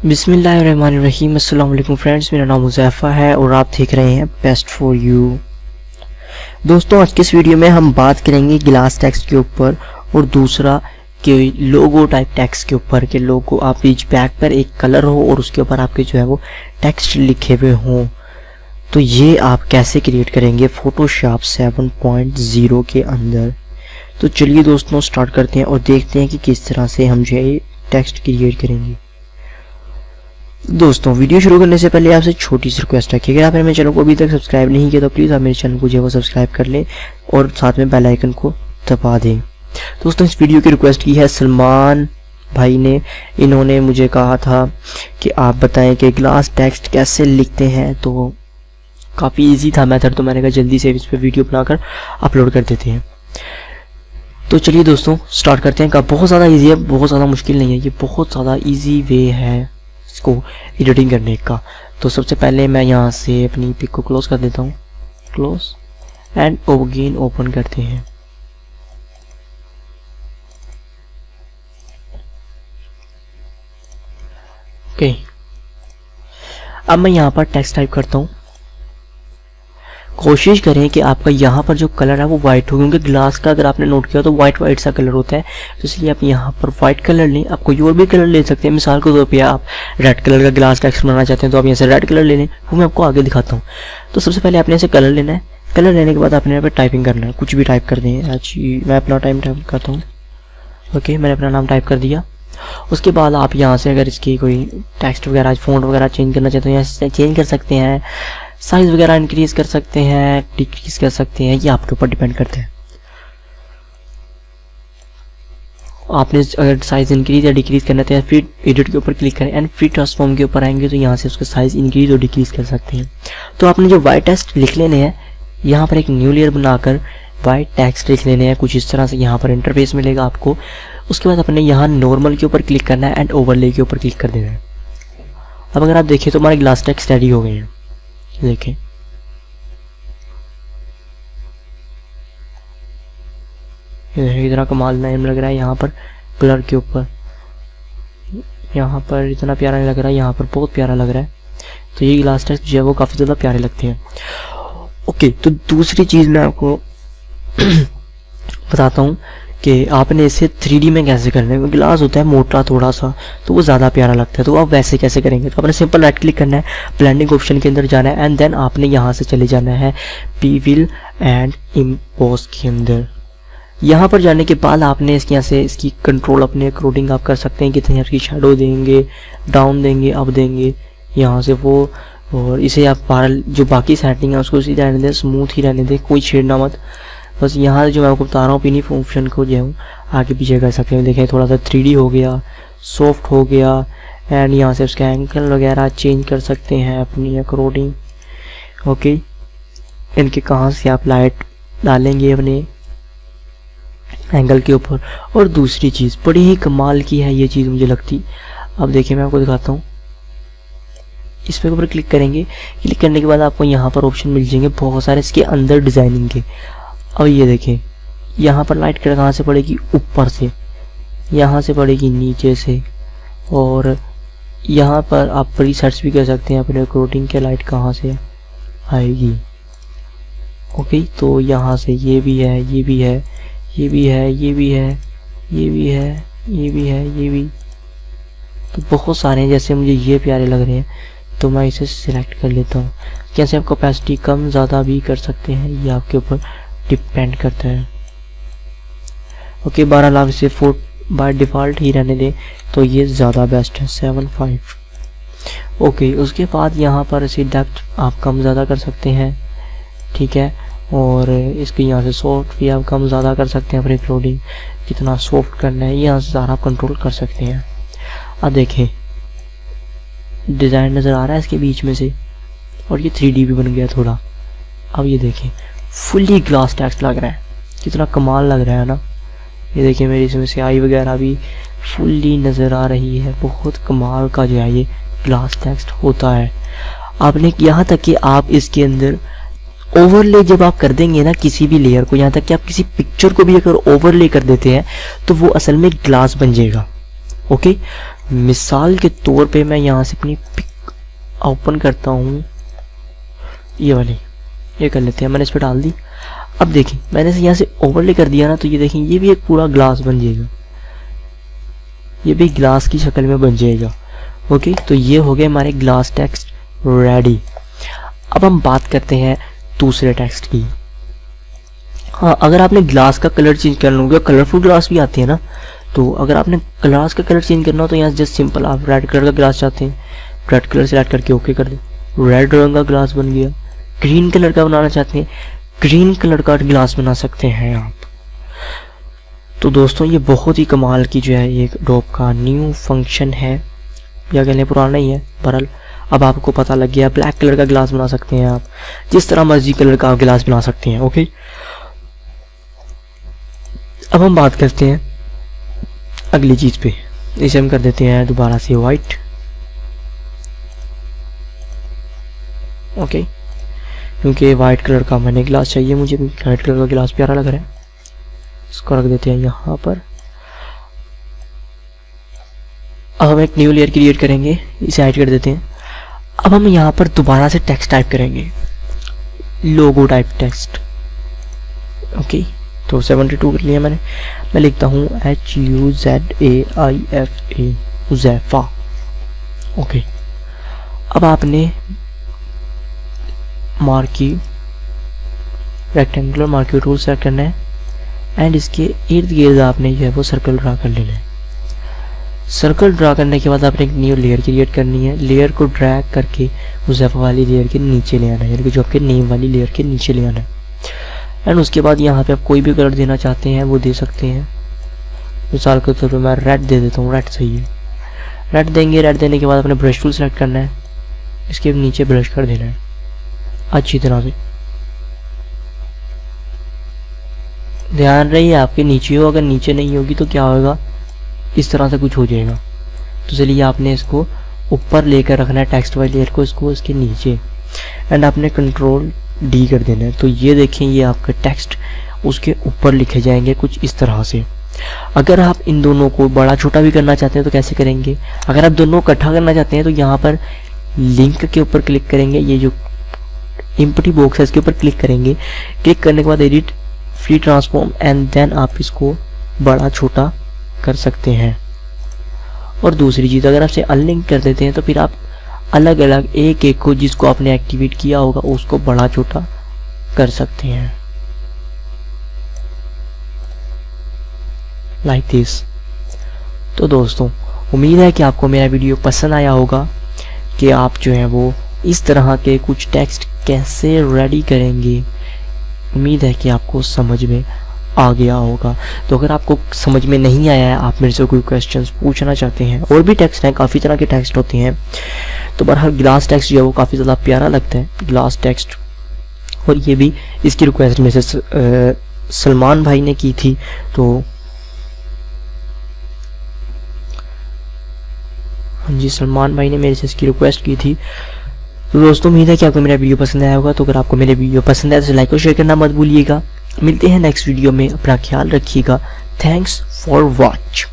बिस्मिल्लाहिर्रहमानिर्रहीम। अस्सलाम वालेकुम फ्रेंड्स, मेरा नाम हुज़ैफ़ा है और आप देख रहे हैं बेस्ट फॉर यू। दोस्तों, आज के इस वीडियो में हम बात करेंगे ग्लास टेक्स्ट के ऊपर और दूसरा कि लोगो टाइप टेक्स्ट के ऊपर के लोगो आप बीच बैक पर एक कलर हो और उसके ऊपर आपके जो है वो टेक्स्ट लिखे हुए हों। तो ये आप कैसे क्रिएट करेंगे फोटोशॉप 7.0 के अंदर। तो चलिए दोस्तों स्टार्ट करते हैं और देखते हैं कि किस तरह से हम जो है टेक्स्ट क्रिएट करेंगे। दोस्तों, वीडियो शुरू करने से पहले आपसे छोटी सी रिक्वेस्ट है कि अगर आपने मेरे चैनल को अभी तक सब्सक्राइब नहीं किया तो प्लीज़ आप मेरे चैनल को जो है वो सब्सक्राइब कर लें और साथ में बेल आइकन को दबा दें। दोस्तों, इस वीडियो की रिक्वेस्ट की है सलमान भाई ने। इन्होंने मुझे कहा था कि आप बताएं कि ग्लास टेक्स्ट कैसे लिखते हैं। तो काफ़ी ईजी था मेथड, तो मैंने कहा जल्दी से इस पर वीडियो बनाकर अपलोड कर देते हैं। तो चलिए दोस्तों स्टार्ट करते हैं। बहुत ज़्यादा ईजी है, बहुत ज़्यादा मुश्किल नहीं है, ये बहुत ज़्यादा ईजी वे है इसको एडिटिंग करने का। तो सबसे पहले मैं यहाँ से अपनी पिक को क्लोज कर देता हूँ, क्लोज एंड अगेन ओपन करते हैं। ओके, अब मैं यहाँ पर टेक्स्ट टाइप करता हूँ। कोशिश करें कि आपका यहाँ पर जो कलर है वो वाइट हो, क्योंकि ग्लास का अगर आपने नोट किया तो वाइट वाइट सा कलर होता है। तो इसलिए आप यहाँ पर वाइट कलर लें। आप कोई और भी कलर ले सकते हैं, मिसाल के तौर पे आप रेड कलर का ग्लास टेक्स्ट बनाना चाहते हैं तो आप यहाँ से रेड कलर ले लें, वो मैं आपको आगे दिखाता हूँ। तो सबसे पहले आपने ऐसे कलर लेना है। कलर लेने के बाद आपने यहाँ पर टाइपिंग करना है, कुछ भी टाइप कर दें। मैं अपना टाइप करता हूँ। ओके, मैंने अपना नाम टाइप कर दिया। उसके बाद आप यहाँ से अगर इसकी कोई टेक्स्ट वगैरह फ़ॉन्ट वगैरह चेंज करना चाहते हैं यहाँ से चेंज कर सकते हैं। साइज़ वगैरह इंक्रीज़ कर सकते हैं, डिक्रीज़ कर सकते हैं, ये आपके ऊपर डिपेंड करते हैं। आपने अगर साइज़ इंक्रीज़ या डिक्रीज़ करना है फिर एडिट के ऊपर क्लिक करें एंड फिर ट्रांसफॉर्म के ऊपर आएंगे तो यहाँ से उसका साइज़ इंक्रीज़ और डिक्रीज़ कर सकते हैं। तो आपने जो वाइट टेक्स्ट लिख लेने हैं, यहाँ पर एक न्यू लेयर बनाकर वाइट टेक्स्ट लिख लेने हैं। कुछ इस तरह से यहाँ पर इंटरफेस मिलेगा आपको। उसके बाद अपने यहाँ नॉर्मल के ऊपर क्लिक करना है एंड ओवरले के ऊपर क्लिक कर देना है। अब अगर आप देखें तो हमारे ग्लास टेक्स्ट रेडी हो गए हैं। देखें, इतना कमाल नाम लग रहा है यहाँ पर कलर के ऊपर। यहाँ पर इतना प्यारा नहीं लग रहा है, यहाँ पर बहुत प्यारा लग रहा है। तो ये ग्लास टेक्स्ट जो है वो काफ़ी ज़्यादा प्यारे लगते हैं। ओके, तो दूसरी चीज़ मैं आपको बताता हूँ कि आपने इसे 3D में कैसे करना है। ग्लास होता है मोटा थोड़ा सा, तो वो ज़्यादा प्यारा लगता है। तो आप वैसे कैसे करेंगे, तो आपने सिंपल राइट क्लिक करना है, ब्लेंडिंग ऑप्शन के अंदर जाना है एंड देन आपने यहाँ से चले जाना है पीविल एंड इम्पोज के अंदर। यहाँ पर जाने के बाद आपने इसके यहाँ से इसकी कंट्रोल अपने अकॉर्डिंग आप कर सकते हैं। कितनी आपकी शेडो देंगे, डाउन देंगे, अप देंगे, यहाँ से वो। और इसे आप जो बाकी सेटिंग है उसको सीधा रहने दें, स्मूथ ही रहने दें, कोई छेड़ना मत। बस यहाँ जो मैं आपको बता रहा हूँ पिनी ऑप्शन को जो है आगे पीछे कर सकते हैं। देखें थोड़ा सा 3D हो गया, सॉफ्ट हो गया एंड यहाँ से उसका एंगल वगैरह चेंज कर सकते हैं अपनी अकॉर्डिंग। ओके, इनके कहाँ से आप लाइट डालेंगे अपने एंगल के ऊपर। और दूसरी चीज़ बड़ी ही कमाल की है ये चीज़ मुझे लगती। अब देखिए मैं आपको दिखाता हूँ। इस पे ऊपर क्लिक करेंगे, क्लिक करने के बाद आपको यहाँ पर ऑप्शन मिल जाएंगे बहुत सारे इसके अंदर डिज़ाइनिंग के। अब ये देखें यहाँ पर लाइट कहाँ से पड़ेगी, ऊपर से, यहाँ से पड़ेगी नीचे से, और यहाँ पर आप प्रीसेट्स भी कर सकते हैं अपने अकॉर्डिंग के लाइट कहाँ से आएगी। ओके, तो यहाँ से ये भी है, ये भी है, ये भी है, ये भी है, ये भी है, ये भी है, ये भी। तो बहुत सारे हैं, जैसे मुझे ये प्यारे लग रहे हैं तो मैं इसे सिलेक्ट कर लेता हूँ। कैसे आप कैपेसिटी कम ज़्यादा भी कर सकते हैं, ये आपके ऊपर डिपेंड करता है। ओके, 12 लाख से 4 बाय डिफ़ॉल्ट ही रहने दें तो ये ज़्यादा बेस्ट है, 7.5। ओके, उसके बाद यहाँ पर इसे डेप्थ आप कम ज़्यादा कर सकते हैं, ठीक है। और इसके यहाँ से सॉफ्ट भी आप कम ज़्यादा कर सकते हैं अपनी अकॉर्डिंग, कितना सॉफ्ट करना है यहाँ से सारा आप कंट्रोल कर सकते हैं। अब देखें डिज़ाइन नज़र आ रहा है इसके बीच में से, और ये 3D भी बन गया थोड़ा। अब ये देखें फुल्ली ग्लास टेक्स्ट लग रहा है। कितना कमाल लग रहा है ना। ये देखिए मेरी इसमें से आई वगैरह भी फुल्ली नज़र आ रही है। बहुत कमाल का जो है ये ग्लास टेक्स्ट होता है। आपने यहाँ तक कि आप इसके अंदर ओवरले जब आप कर देंगे ना किसी भी लेयर को, यहाँ तक कि आप किसी पिक्चर को भी अगर ओवरले कर देते हैं तो वो असल में ग्लास बन जाएगा। ओके, मिसाल के तौर पे मैं यहाँ से अपनी पिक ओपन करता हूँ, ये वाली, ये कर लेते हैं। मैंने इस पर डाल दी। अब देखिए मैंने यहाँ से ओवरले कर दिया ना, तो ये देखें ये भी एक पूरा ग्लास बन जाएगा, ये भी ग्लास की शक्ल में बन जाएगा। ओके, तो ये हो गए हमारे ग्लास टेक्स्ट रेडी। अब हम बात करते हैं दूसरे टेक्स्ट की। हाँ, अगर आपने ग्लास का कलर चेंज करना होगा, कलरफुल ग्लास भी आते हैं ना, तो अगर आपने ग्लास का कलर चेंज करना हो तो यहाँ जस्ट सिंपल आप रेड कलर का ग्लास चाहते हैं, रेड कलर सेलेक्ट करके ओके कर दें, रेड रंग का ग्लास बन गया। ग्रीन कलर का बनाना चाहते हैं, ग्रीन कलर का ग्लास बना सकते हैं आप। तो दोस्तों ये बहुत ही कमाल की जो है ये एडोब का न्यू फंक्शन है, या कहने पुराना ही है। बहरहाल अब आपको पता लग गया, ब्लैक कलर का ग्लास बना सकते हैं आप, जिस तरह मर्जी कलर का ग्लास बना सकते हैं। ओके, अब हम बात करते हैं अगली चीज पे। इसे हम कर देते हैं दोबारा से वाइट। ओके, क्योंकि वाइट कलर का मैंने ग्लास चाहिए, मुझे वाइट कलर का ग्लास प्यारा लग रहा है, इसको रख देते हैं यहाँ पर। अब हम एक न्यू लेयर क्रिएट करेंगे, इसे हाइड कर देते हैं। अब हम यहाँ पर दोबारा से टेक्स्ट टाइप करेंगे, लोगो टाइप टेक्स्ट। ओके, तो 72 कर लिया मैंने। मैं लिखता हूँ HUZAIFA, ज़ैफ़ा। ओके, अब आपने marquee rectangular marquee tool select करना है एंड इसके इर्द गिर्द आपने जो है वो सर्कल ड्रा कर लेना है। सर्कल ड्रा करने के बाद आपने एक न्यू लेयर क्रिएट करनी है। लेयर को ड्रैग करके उस ज़ैफ़ा वाली लेयर के नीचे ले आना है, यानी कि जो आपके नेम वाली लेयर के नीचे ले आना है। एंड उसके बाद यहाँ पे आप कोई भी कलर देना चाहते हैं वो दे सकते हैं। मिसाल के तौर पर मैं रेड दे देता हूँ, रेड सही है। रेड देंगे, रेड देने के बाद अपने ब्रश टूल सेलेक्ट करना है, इसके नीचे ब्रश कर देना है अच्छी तरह से। ध्यान रहिए आपके नीचे हो, अगर नीचे नहीं होगी तो क्या होगा, इस तरह से कुछ हो जाएगा। तो चलिए आपने इसको ऊपर लेकर रखना है टेक्स्ट वाली लेयर को, इसको इसके नीचे, एंड आपने कंट्रोल D कर देना है। तो ये देखें ये आपका टेक्स्ट उसके ऊपर लिखे जाएंगे कुछ इस तरह से। अगर आप इन दोनों को बड़ा छोटा भी करना चाहते हैं तो कैसे करेंगे, अगर आप दोनों इकट्ठा करना चाहते हैं तो यहाँ पर लिंक के ऊपर क्लिक करेंगे, ये जो एम्प्टी बॉक्स है इसके ऊपर क्लिक करेंगे। क्लिक करने के बाद edit free transform and then आप इसको बड़ा छोटा कर सकते हैं। और दूसरी चीज़, अगर आपसे अनलिंक कर देते हैं तो फिर आप अलग अलग एक एक को जिसको आपने एक्टिवेट किया होगा उसको बड़ा छोटा कर सकते हैं, लाइक दिस। तो दोस्तों उम्मीद है कि आपको मेरा वीडियो पसंद आया होगा कि आप जो है वो इस तरह के कुछ टेक्स्ट कैसे रेडी करेंगे। उम्मीद है कि आपको समझ में आ गया होगा। तो अगर आपको समझ में नहीं आया है, आप मेरे से कोई क्वेश्चंस पूछना चाहते हैं, और भी टेक्स्ट हैं, काफ़ी तरह के टेक्स्ट होते हैं, तो बहरहाल ग्लास टेक्स्ट जो है वो काफ़ी ज़्यादा प्यारा लगता है, ग्लास टेक्स्ट। और ये भी इसकी रिक्वेस्ट में से सलमान भाई ने की थी, तो हाँ जी सलमान भाई ने मेरे से इसकी रिक्वेस्ट की थी। तो दोस्तों उम्मीद है कि आपको मेरा वीडियो पसंद आया होगा। तो अगर आपको मेरे वीडियो पसंद आया तो लाइक और शेयर करना मत भूलिएगा। मिलते हैं नेक्स्ट वीडियो में, अपना ख्याल रखिएगा। Thanks for watch.